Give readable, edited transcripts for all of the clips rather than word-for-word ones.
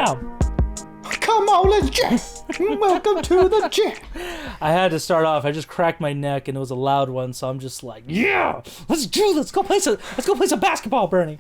jam. Come on, let's jam. Welcome to the jam. I had to start off. I just cracked my neck, and it was a loud one, so I'm just like, yeah, let's go play some basketball, Bernie.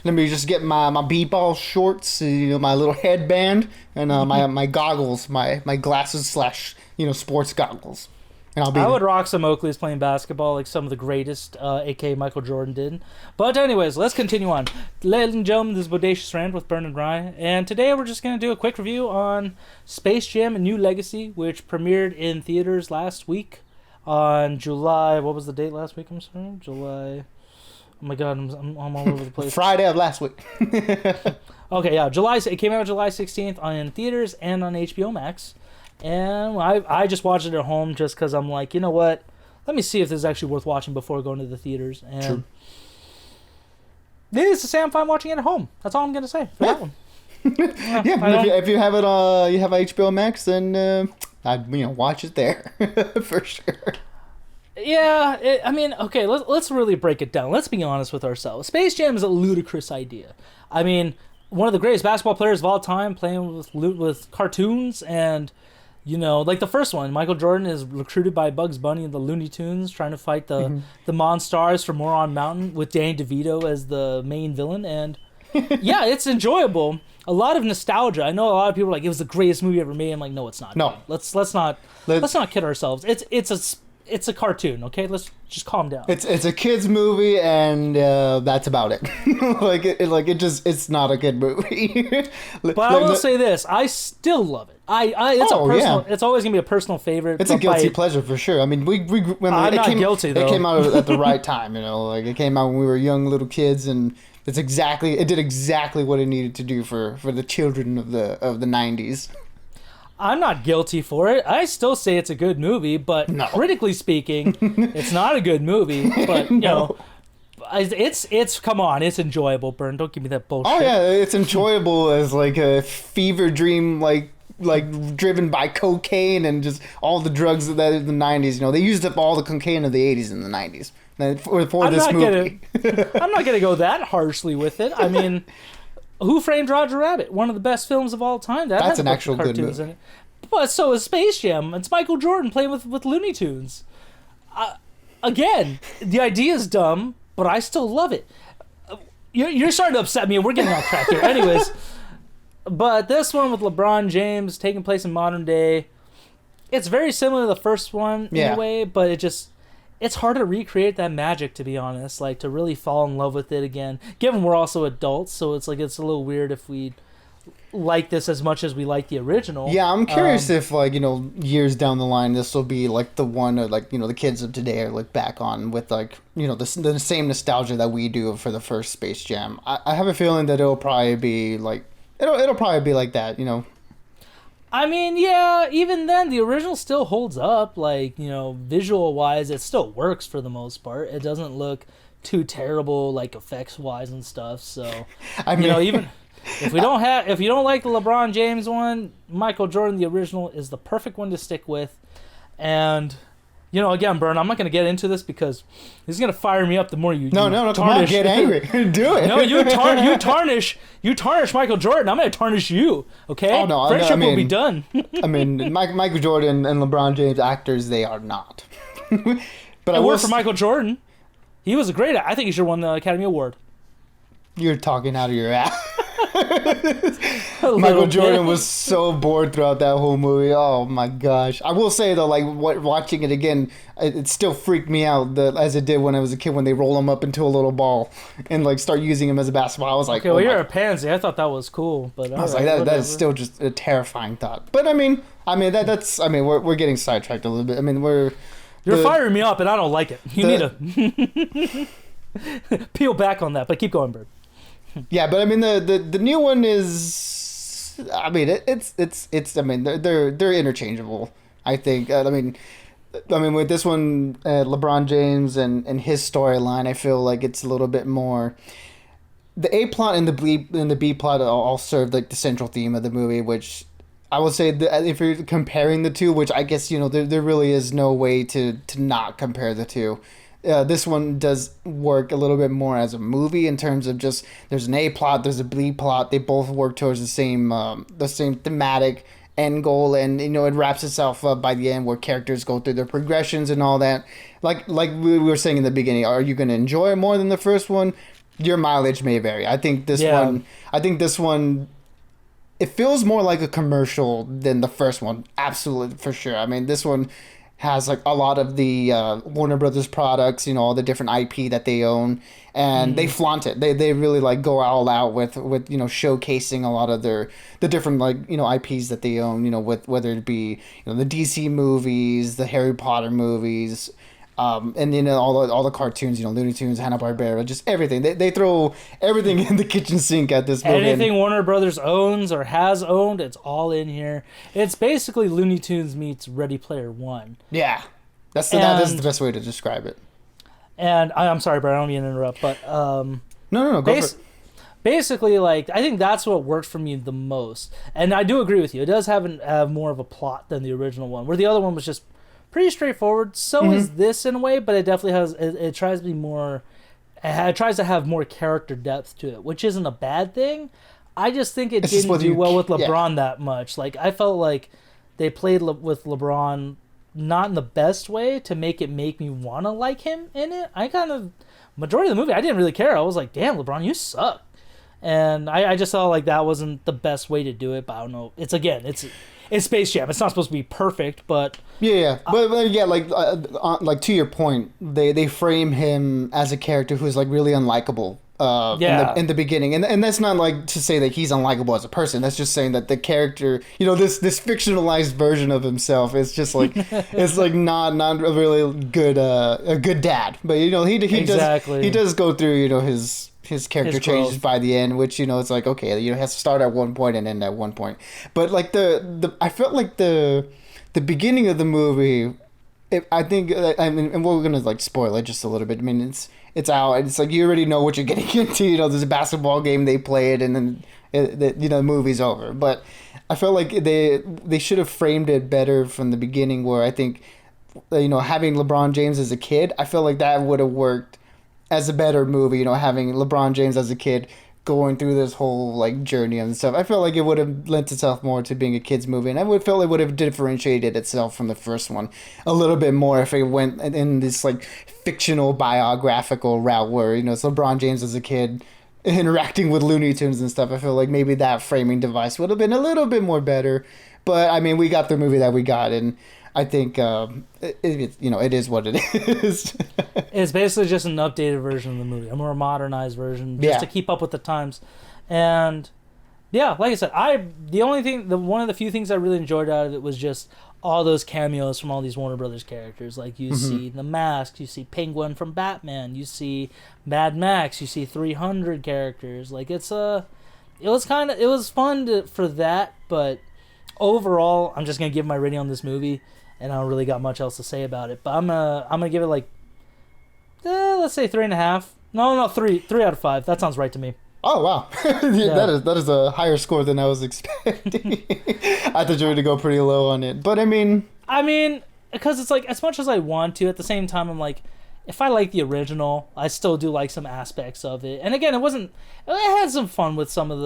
Let me just get my b-ball shorts, my little headband, and my goggles, my glasses slash sports goggles. And I would rock some Oakleys playing basketball like some of the greatest, a.k.a. Michael Jordan did. But anyways, let's continue on. Ladies and gentlemen, this is Bodacious Rant with Bern and Rye. And today we're just going to do a quick review on Space Jam: A New Legacy, which premiered in theaters last week on July... What was the date last week? I'm sorry? July... Oh my god, I'm all over the place. Friday of last week. Okay, yeah. It came out July 16th in theaters and on HBO Max. And I just watched it at home just because I'm like, you know what? Let me see if this is actually worth watching before going to the theaters. And True. Needless to say, I'm fine watching it at home. That's all I'm going to say for that one. If you have it, you have HBO Max, then I'd watch it there for sure. Yeah, okay, let's really break it down. Let's be honest with ourselves. Space Jam is a ludicrous idea. I mean, one of the greatest basketball players of all time playing with cartoons and... like the first one, Michael Jordan is recruited by Bugs Bunny and the Looney Tunes trying to fight the Monstars from Moron Mountain with Danny DeVito as the main villain. And yeah, it's enjoyable. A lot of nostalgia. I know a lot of people are like, it was the greatest movie ever made. I'm like, no, it's not. No. Let's not kid ourselves. It's a cartoon, okay? Let's just calm down. It's a kids movie, and that's about it. It's not a good movie. But I will say this: I still love it. It's always gonna be a personal favorite. It's a guilty pleasure for sure. I mean, I'm not guilty though. It came out at the right time, it came out when we were young little kids, and it did exactly what it needed to do for the children of the 90s. I'm not guilty for it. I still say it's a good movie, but critically speaking, it's not a good movie. But it's come on, it's enjoyable. Bern, don't give me that bullshit. Oh yeah, it's enjoyable as like a fever dream, like driven by cocaine and just all the drugs that in the 90s. They used up all the cocaine of the 80s and the 90s for this movie. I'm not gonna go that harshly with it. I mean. Who Framed Roger Rabbit? One of the best films of all time. That's an actual good movie. In it. But so is Space Jam. It's Michael Jordan playing with Looney Tunes. Again, the idea is dumb, but I still love it. You're starting to upset me, and we're getting off track here. Anyways, but this one with LeBron James taking place in modern day, it's very similar to the first one in a way, but it's hard to recreate that magic, to be honest, like to really fall in love with it again, given we're also adults, so it's a little weird if we like this as much as we like the original. Yeah, I'm curious if years down the line this will be like the one the kids of today are back on with the same nostalgia that we do for the first Space Jam. I have a feeling that it'll probably be like that. I mean, yeah, even then, the original still holds up. Visual-wise, it still works for the most part. It doesn't look too terrible, effects-wise and stuff. So, even if you don't like the LeBron James one, Michael Jordan, the original, is the perfect one to stick with. And, again, Bern, I'm not going to get into this because this is going to fire me up the more you No, come on, get angry. Do it. No, you tarnish Michael Jordan. I'm going to tarnish you, okay? Oh, no, Friendship will be done. I mean, Michael Jordan and LeBron James actors, they are not. But I worked for Michael Jordan. He was a great actor. I think he should have won the Academy Award. You're talking out of your ass. Michael Jordan was so bored throughout that whole movie. Oh my gosh! I will say though, watching it again, it still freaked me out as it did when I was a kid when they roll him up into a little ball and start using him as a basketball. I was like, okay, well, you're a pansy. I thought that was cool, but I was that is still just a terrifying thought. But we're getting sidetracked a little bit. You're firing me up, and I don't like it. You need to peel back on that. But keep going, Bird. Yeah, but the new one is, they're interchangeable. I think. With this one, LeBron James and his storyline, I feel like it's a little bit more. The A plot and the B plot all serve the central theme of the movie, which I would say that if you're comparing the two, which I guess there really is no way to not compare the two. this one does work a little bit more as a movie in terms of just there's an A plot, there's a B plot. They both work towards the same thematic end goal, and it wraps itself up by the end where characters go through their progressions and all that. Like we were saying in the beginning, are you going to enjoy it more than the first one? Your mileage may vary. I think this one. It feels more like a commercial than the first one. Absolutely, for sure. I mean, this one has like a lot of the Warner Brothers products, all the different IP that they own, and they flaunt it. They really like go all out with showcasing a lot of the different like IPs that they own. With whether it be the DC movies, the Harry Potter movies. And all the cartoons, Looney Tunes, Hanna-Barbera, just everything. They throw everything in the kitchen sink at this movie. Anything Warner Brothers owns or has owned, it's all in here. It's basically Looney Tunes meets Ready Player One. Yeah, that is the best way to describe it. And I'm sorry, Brad, I don't mean to interrupt, but no, go for it. Basically, like, I think that's what worked for me the most. And I do agree with you. It does have more of a plot than the original one, where the other one was just pretty straightforward. So is this in a way, but it definitely has. It tries to be more. It tries to have more character depth to it, which isn't a bad thing. I just think it didn't do well with LeBron that much. Like, I felt like they played with LeBron not in the best way to make me want to like him in it. I kind of majority of the movie I didn't really care. I was like, damn, LeBron, you suck. And I just felt like that wasn't the best way to do it. But I don't know. It's Space Jam. It's not supposed to be perfect, but but yeah, like to your point, they frame him as a character who's like really unlikable. In the beginning, and that's not like to say that he's unlikable as a person. That's just saying that the character, this fictionalized version of himself is just like it's like not a really good a good dad. But he does go through his character changes by the end, which it's like, okay, it has to start at one point and end at one point. But like I felt like the beginning of the movie, I think, and we're gonna like spoil it just a little bit. I mean, it's out. It's like you already know what you're getting into. There's a basketball game, they play it, and then the movie's over. But I felt like they should have framed it better from the beginning, where I think having LeBron James as a kid, I feel like that would have worked as a better movie, having LeBron James as a kid going through this whole like journey and stuff. I felt like it would have lent itself more to being a kid's movie, and I felt it would have differentiated itself from the first one a little bit more if it went in this like fictional biographical route where it's LeBron James as a kid interacting with Looney Tunes and stuff. I feel like maybe that framing device would have been a little bit more better, but I mean, we got the movie that we got, and I think it is what it is. It's basically just an updated version of the movie, a more modernized version, just to keep up with the times. And yeah, like I said, one of the few things I really enjoyed out of it was just all those cameos from all these Warner Brothers characters. Like you see The Mask, you see Penguin from Batman, you see Mad Max, you see 300 characters. Like it was fun for that, but overall, I'm just gonna give my rating on this movie. And I don't really got much else to say about it, but I'm gonna give it like, let's say 3.5. No, 3 out of 5. That sounds right to me. Oh wow, that is a higher score than I was expecting. I thought you were to go pretty low on it, but I mean, because it's like as much as I want to, at the same time, I'm like, if I like the original, I still do like some aspects of it. And again, it had some fun with some of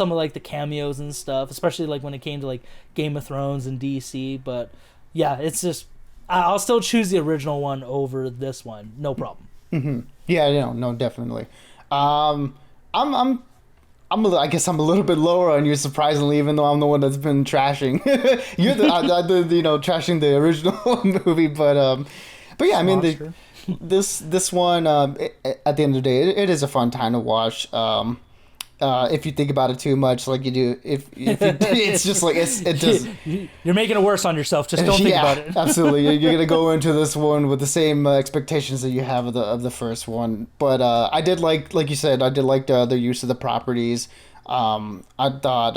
like the cameos and stuff, especially like when it came to like Game of Thrones and DC, but. Yeah, it's just I'll still choose the original one over this one, no problem. Mm-hmm. Yeah, no, definitely. I guess I'm a little bit lower on you, surprisingly, even though I'm the one that's been trashing. You're trashing the original movie, but yeah, I mean this one at the end of the day, it is a fun time to watch. If you think about it too much, like you do, if it's just like it just you're making it worse on yourself. Just don't think about it. Absolutely, you're gonna go into this one with the same expectations that you have of the first one. But I did like you said, I did like the use of the properties. I thought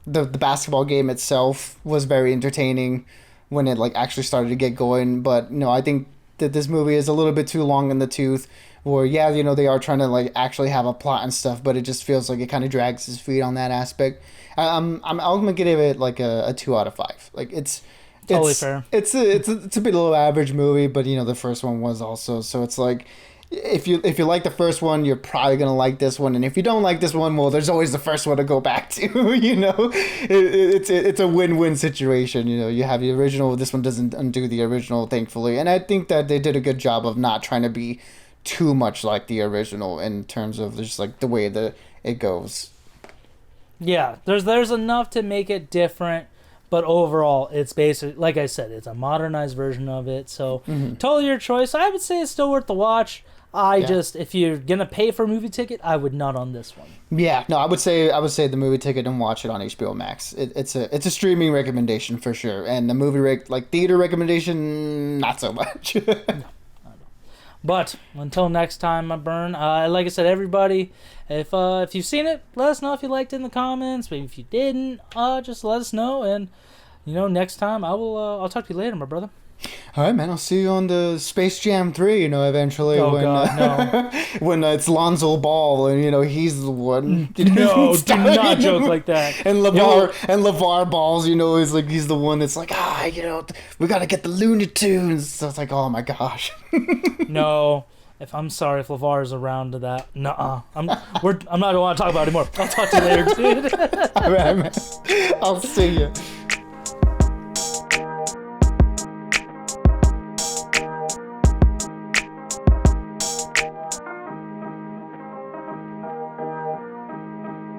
the basketball game itself was very entertaining when it like actually started to get going. But I think that this movie is a little bit too long in the tooth. Or they are trying to like actually have a plot and stuff, but it just feels like it kind of drags his feet on that aspect. I'm gonna give it like a 2 out of 5. Like it's Totally fair. It's a below average movie, but the first one was also. So it's like, if you like the first one, you're probably gonna like this one, and if you don't like this one, well, there's always the first one to go back to. It's a win-win situation. You have the original. This one doesn't undo the original, thankfully, and I think that they did a good job of not trying to be too much like the original in terms of just like the way that it goes. Yeah, there's enough to make it different, but overall, it's basically, like I said, it's a modernized version of it. So totally your choice. I would say it's still worth the watch. If you're gonna pay for a movie ticket, I would not on this one. Yeah, no, I would say the movie ticket and watch it on HBO Max. It's a streaming recommendation for sure, and the movie theater recommendation, not so much. But until next time, my burn. Like I said, everybody, if you've seen it, let us know if you liked it in the comments. Maybe if you didn't, just let us know. And next time I'll talk to you later, my brother. All right, man. I'll see you on the Space Jam 3. Eventually. Oh God, no. When it's Lonzo Ball, and he's the one. No, do not joke like that. And LeVar Balls, is like he's the one that's like, we gotta get the Looney Tunes. So it's like, oh my gosh. No, I'm sorry if LeVar is around to that. Nuh-uh. I'm not gonna want to talk about it anymore. I'll talk to you later, dude. All right, man. I'll see you.